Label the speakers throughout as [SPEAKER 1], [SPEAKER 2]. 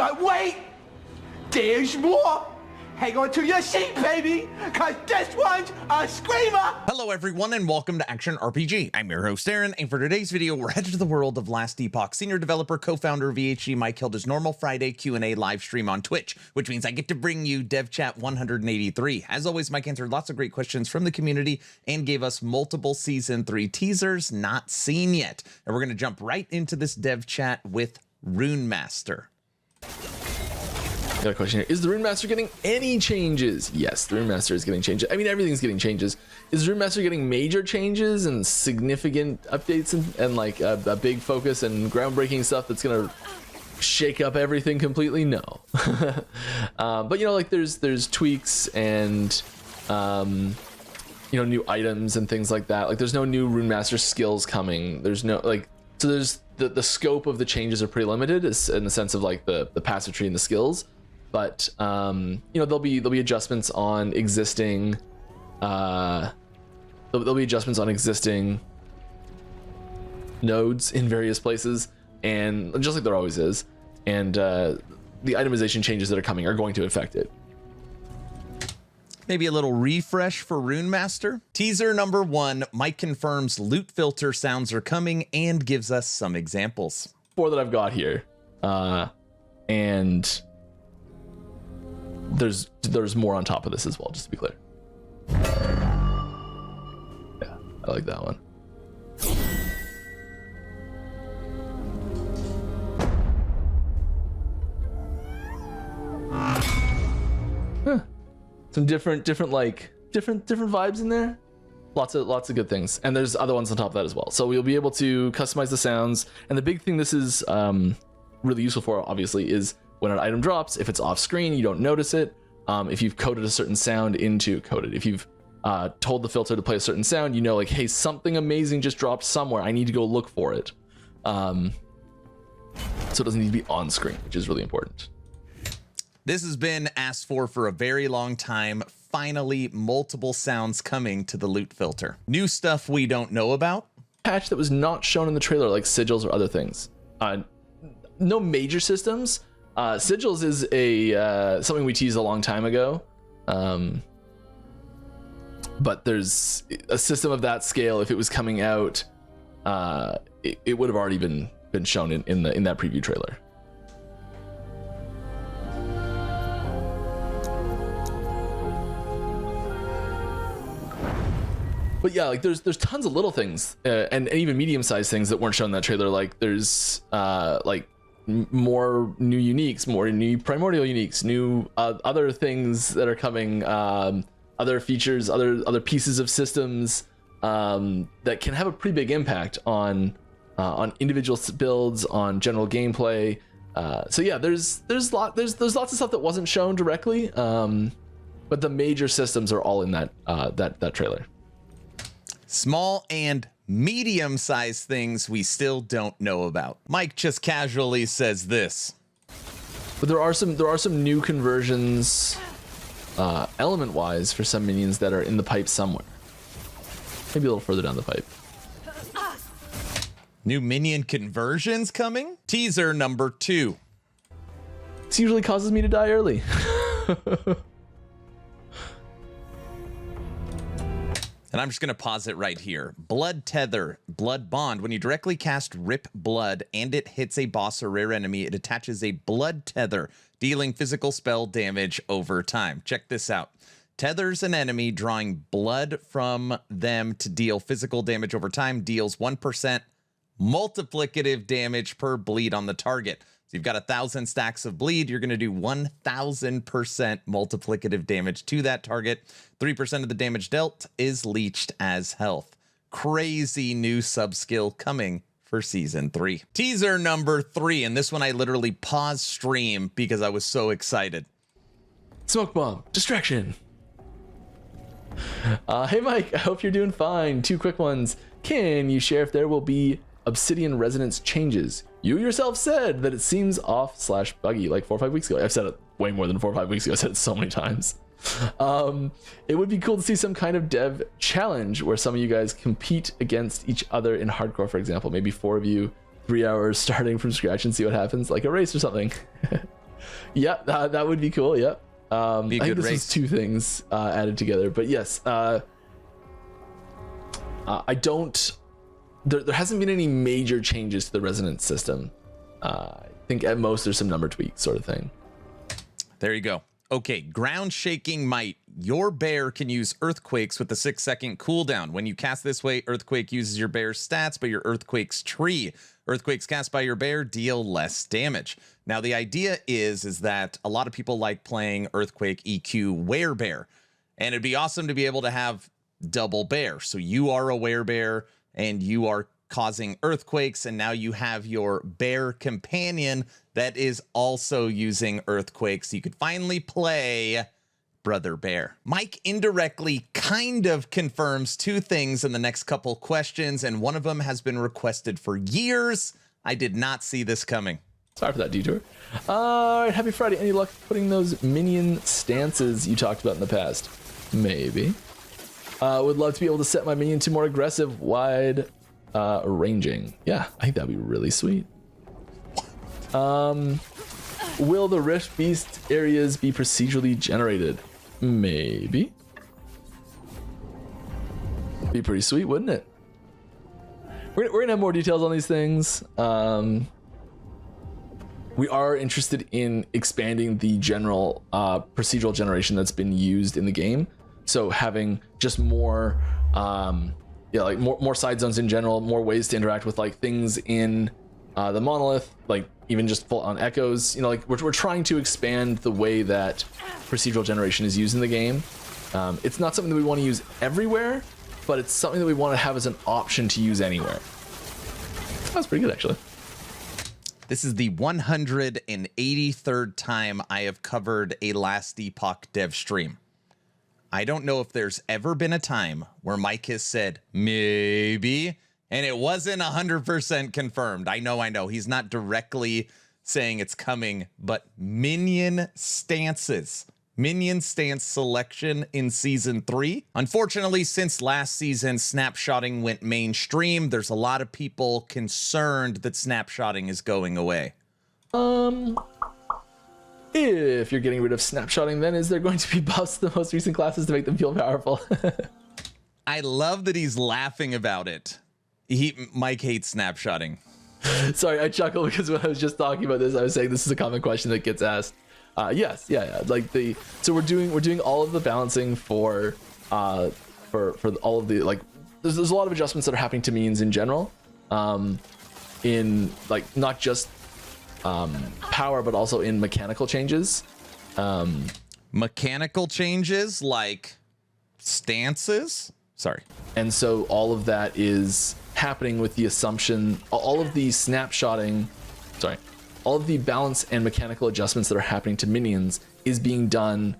[SPEAKER 1] But wait, there's more. Hang on to your seat, baby, cause this one's a screamer!
[SPEAKER 2] Hello everyone and welcome to Action RPG. I'm your host Aaron, and for today's video we're headed to the world of Last Epoch. Senior developer, co-founder of VHG Mike held his normal Friday Q&A live stream on Twitch, which means I get to bring you Dev Chat 183. As always, Mike answered lots of great questions from the community and gave us multiple Season 3 teasers not seen yet. And we're going to jump right into this Dev Chat with Runemaster.
[SPEAKER 3] Got a question here. Is the Runemaster getting any changes? Yes, the Runemaster is getting changes. I mean, everything's getting changes. Is Runemaster getting major changes and significant updates and like a big focus and groundbreaking stuff that's gonna shake up everything completely? No. But you know, like there's tweaks and you know, new items and things like that. Like there's no new Runemaster skills coming. There's no like, so there's the scope of the changes are pretty limited in the sense of like the passive tree and the skills. But you know, there'll be adjustments on existing there'll be adjustments on existing nodes in various places, and just like there always is, and the itemization changes that are coming are going to affect it.
[SPEAKER 2] Maybe a little refresh for Runemaster. Teaser number 1, Mike confirms loot filter sounds are coming and gives us some examples. 4 that I've got here, and there's more on top of this as well, just to be clear. Yeah, I like that one. Huh. Some different vibes in there. Lots of good things, and there's other ones on top of that as well. So we'll be able to customize the sounds, and the big thing this is really useful for, obviously, is when an item drops, if it's off screen, you don't notice it. If you've coded a certain sound into if you've told the filter to play a certain sound, you know, like, hey, something amazing just dropped somewhere. I need to go look for it. So it doesn't need to be on screen, which is really important. This has been asked for a very long time. Finally, multiple sounds coming to the loot filter. New stuff we don't know about.
[SPEAKER 3] Patch that was not shown in the trailer, like sigils or other things. No major systems. Sigils is a something we teased a long time ago, but there's a system of that scale. If it was coming out, it would have already been shown in that preview trailer. But yeah, like there's tons of little things and even medium-sized things that weren't shown in that trailer. Like there's like more new uniques, more new primordial uniques, new other things that are coming, other features, other pieces of systems that can have a pretty big impact on individual builds, on general gameplay. So yeah, there's lots of stuff that wasn't shown directly, but the major systems are all in that trailer.
[SPEAKER 2] Small and medium-sized things we still don't know about. Mike just casually says this.
[SPEAKER 3] But there are some new conversions, element-wise, for some minions that are in the pipe somewhere. Maybe a little further down the pipe.
[SPEAKER 2] New minion conversions coming? Teaser number 2.
[SPEAKER 3] This usually causes me to die early.
[SPEAKER 2] And I'm just going to pause it right here. Blood Tether, Blood Bond. When you directly cast Rip Blood and it hits a boss or rare enemy, it attaches a Blood Tether, dealing physical spell damage over time. Check this out. Tethers an enemy, drawing blood from them to deal physical damage over time, deals 1% multiplicative damage per bleed on the target. So you've got 1,000 stacks of bleed, you're going to do 1,000% multiplicative damage to that target. 3% of the damage dealt is leached as health. Crazy new sub-skill coming for Season 3. Teaser number 3, and this one I literally paused stream because I was so excited.
[SPEAKER 3] Smoke bomb, distraction. Hey Mike, I hope you're doing fine. 2 quick ones. Can you share if there will be Obsidian Resonance changes? You yourself said that it seems off/buggy like 4 or 5 weeks ago. I've said it way more than 4 or 5 weeks ago. I said it so many times. It would be cool to see some kind of dev challenge where some of you guys compete against each other in hardcore, for example. Maybe 4 of you, 3 hours starting from scratch and see what happens, like a race or something. Yeah, that would be cool. Yeah. I think this
[SPEAKER 2] race.
[SPEAKER 3] is two things added together, but yes, I don't. There hasn't been any major changes to the resonance system. I think at most there's some number tweaks, sort of thing.
[SPEAKER 2] There you go. Okay, ground shaking might. Your bear can use earthquakes with the 6-second cooldown. When you cast this way, earthquake uses your bear's stats, but your earthquake's tree. Earthquakes cast by your bear deal less damage. Now, the idea is that a lot of people like playing earthquake EQ werebear, and it'd be awesome to be able to have double bear. So you are a werebear and you are causing earthquakes, and now you have your bear companion that is also using earthquakes. You could finally play Brother Bear. Mike indirectly kind of confirms two things in the next couple questions, and one of them has been requested for years. I did not see this coming.
[SPEAKER 3] Sorry for that detour. All right, happy Friday. Any luck putting those minion stances you talked about in the past? Maybe. Would love to be able to set my minion to more aggressive, wide ranging. Yeah, I think that'd be really sweet. Will the Rift Beast areas be procedurally generated? Maybe. Be pretty sweet, wouldn't it? We're gonna have more details on these things. We are interested in expanding the general procedural generation that's been used in the game. So having just more, like more side zones in general, more ways to interact with like things in the monolith, like even just full on echoes. You know, like we're trying to expand the way that procedural generation is used in the game. It's not something that we want to use everywhere, but it's something that we want to have as an option to use anywhere. That's pretty good, actually.
[SPEAKER 2] This is the 183rd time I have covered a Last Epoch dev stream. I don't know if there's ever been a time where Mike has said, maybe, and it wasn't 100% confirmed. I know. He's not directly saying it's coming, but Minion Stances. Minion Stance selection in Season 3. Unfortunately, since last season, Snapshotting went mainstream. There's a lot of people concerned that Snapshotting is going away.
[SPEAKER 3] If you're getting rid of Snapshotting, then is there going to be buffs to the most recent classes to make them feel powerful?
[SPEAKER 2] I love that he's laughing about it. Mike hates Snapshotting.
[SPEAKER 3] Sorry, I chuckle because when I was just talking about this, I was saying this is a common question that gets asked. Yes, yeah. Like so we're doing all of the balancing for all of the, like, there's a lot of adjustments that are happening to minions in general, in like not just power, but also in mechanical changes.
[SPEAKER 2] Mechanical changes like stances? Sorry.
[SPEAKER 3] And so all of that is happening with the assumption, all of the snapshotting, all of the balance and mechanical adjustments that are happening to minions is being done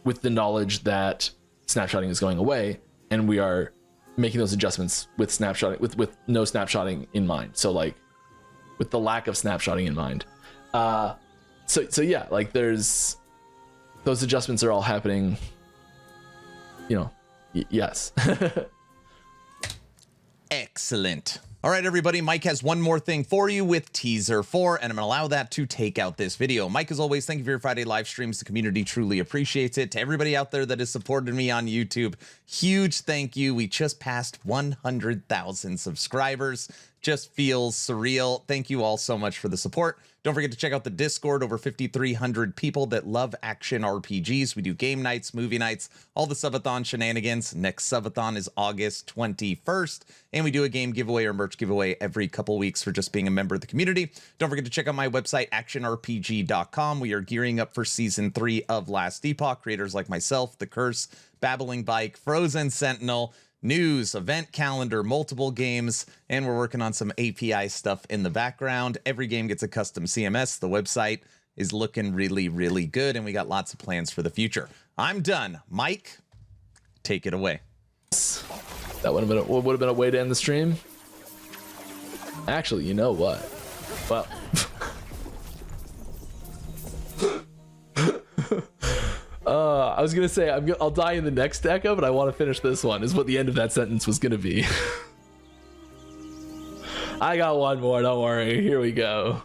[SPEAKER 3] with the knowledge that snapshotting is going away, and we are making those adjustments with snapshotting, with no snapshotting in mind. So like with the lack of snapshotting in mind. So yeah, like there's those adjustments are all happening, you know. Yes.
[SPEAKER 2] Excellent. All right, everybody, Mike has one more thing for you with Teaser 4, and I'm going to allow that to take out this video. Mike, as always, thank you for your Friday live streams. The community truly appreciates it. To everybody out there that has supported me on YouTube, huge thank you. We just passed 100,000 subscribers. Just feels surreal. Thank you all so much for the support. Don't forget to check out the Discord, over 5,300 people that love action RPGs. We do game nights, movie nights, all the subathon shenanigans. Next subathon is August 21st, and we do a game giveaway or merch giveaway every couple weeks for just being a member of the community. Don't forget to check out my website, actionrpg.com. We are gearing up for Season 3 of Last Epoch. Creators like myself, The Curse, Babbling Bike, Frozen Sentinel, news, event calendar, multiple games, and we're working on some API stuff in the background. Every game gets a custom CMS. The website is looking really, really good, and we got lots of plans for the future. I'm done. Mike, take it away.
[SPEAKER 3] That would have been a way to end the stream. Actually, you know what? Well, I was gonna say I'll die in the next echo, but I want to finish this one. Is what the end of that sentence was gonna be. I got one more. Don't worry. Here we go.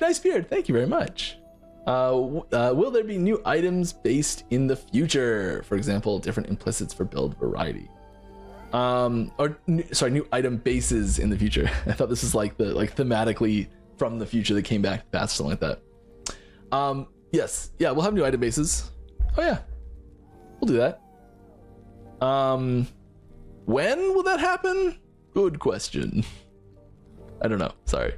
[SPEAKER 3] nice beard. Thank you very much. Will there be new items based in the future? For example, different implicits for build variety. New item bases in the future. I thought this was like thematically from the future that came back to the past, something like that. Yes, yeah, we'll have new item bases. Oh yeah, we'll do that. When will that happen? Good question. I don't know. Sorry.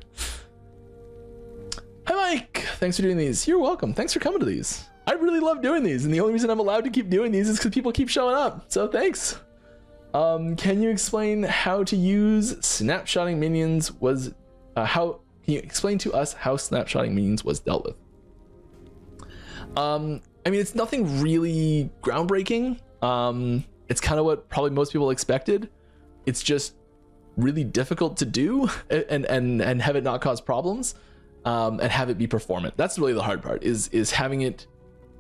[SPEAKER 3] Hi, Mike. Thanks for doing these. You're welcome. Thanks for coming to these. I really love doing these, and the only reason I'm allowed to keep doing these is because people keep showing up. So thanks. Can you explain how to use snapshotting minions was can you explain to us how snapshotting minions was dealt with? I mean, it's nothing really groundbreaking. It's kind of what probably most people expected. It's just really difficult to do and have it not cause problems, and have it be performant. That's really the hard part, is having it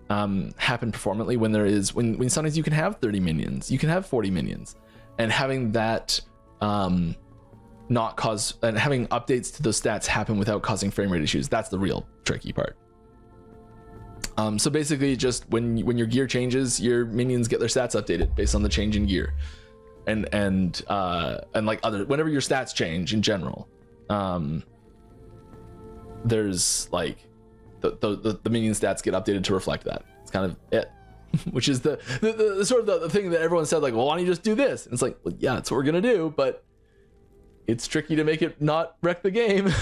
[SPEAKER 3] happen performantly when sometimes you can have 30 minions, you can have 40 minions, and having that not cause, and having updates to those stats happen without causing frame rate issues. That's the real tricky part. So basically, just when your gear changes, your minions get their stats updated based on the change in gear, and like whenever your stats change in general, there's like the minion stats get updated to reflect that. It's kind of it, which is the sort of the thing that everyone said, like, well, why don't you just do this? And it's like, well, yeah, that's what we're gonna do, but it's tricky to make it not wreck the game.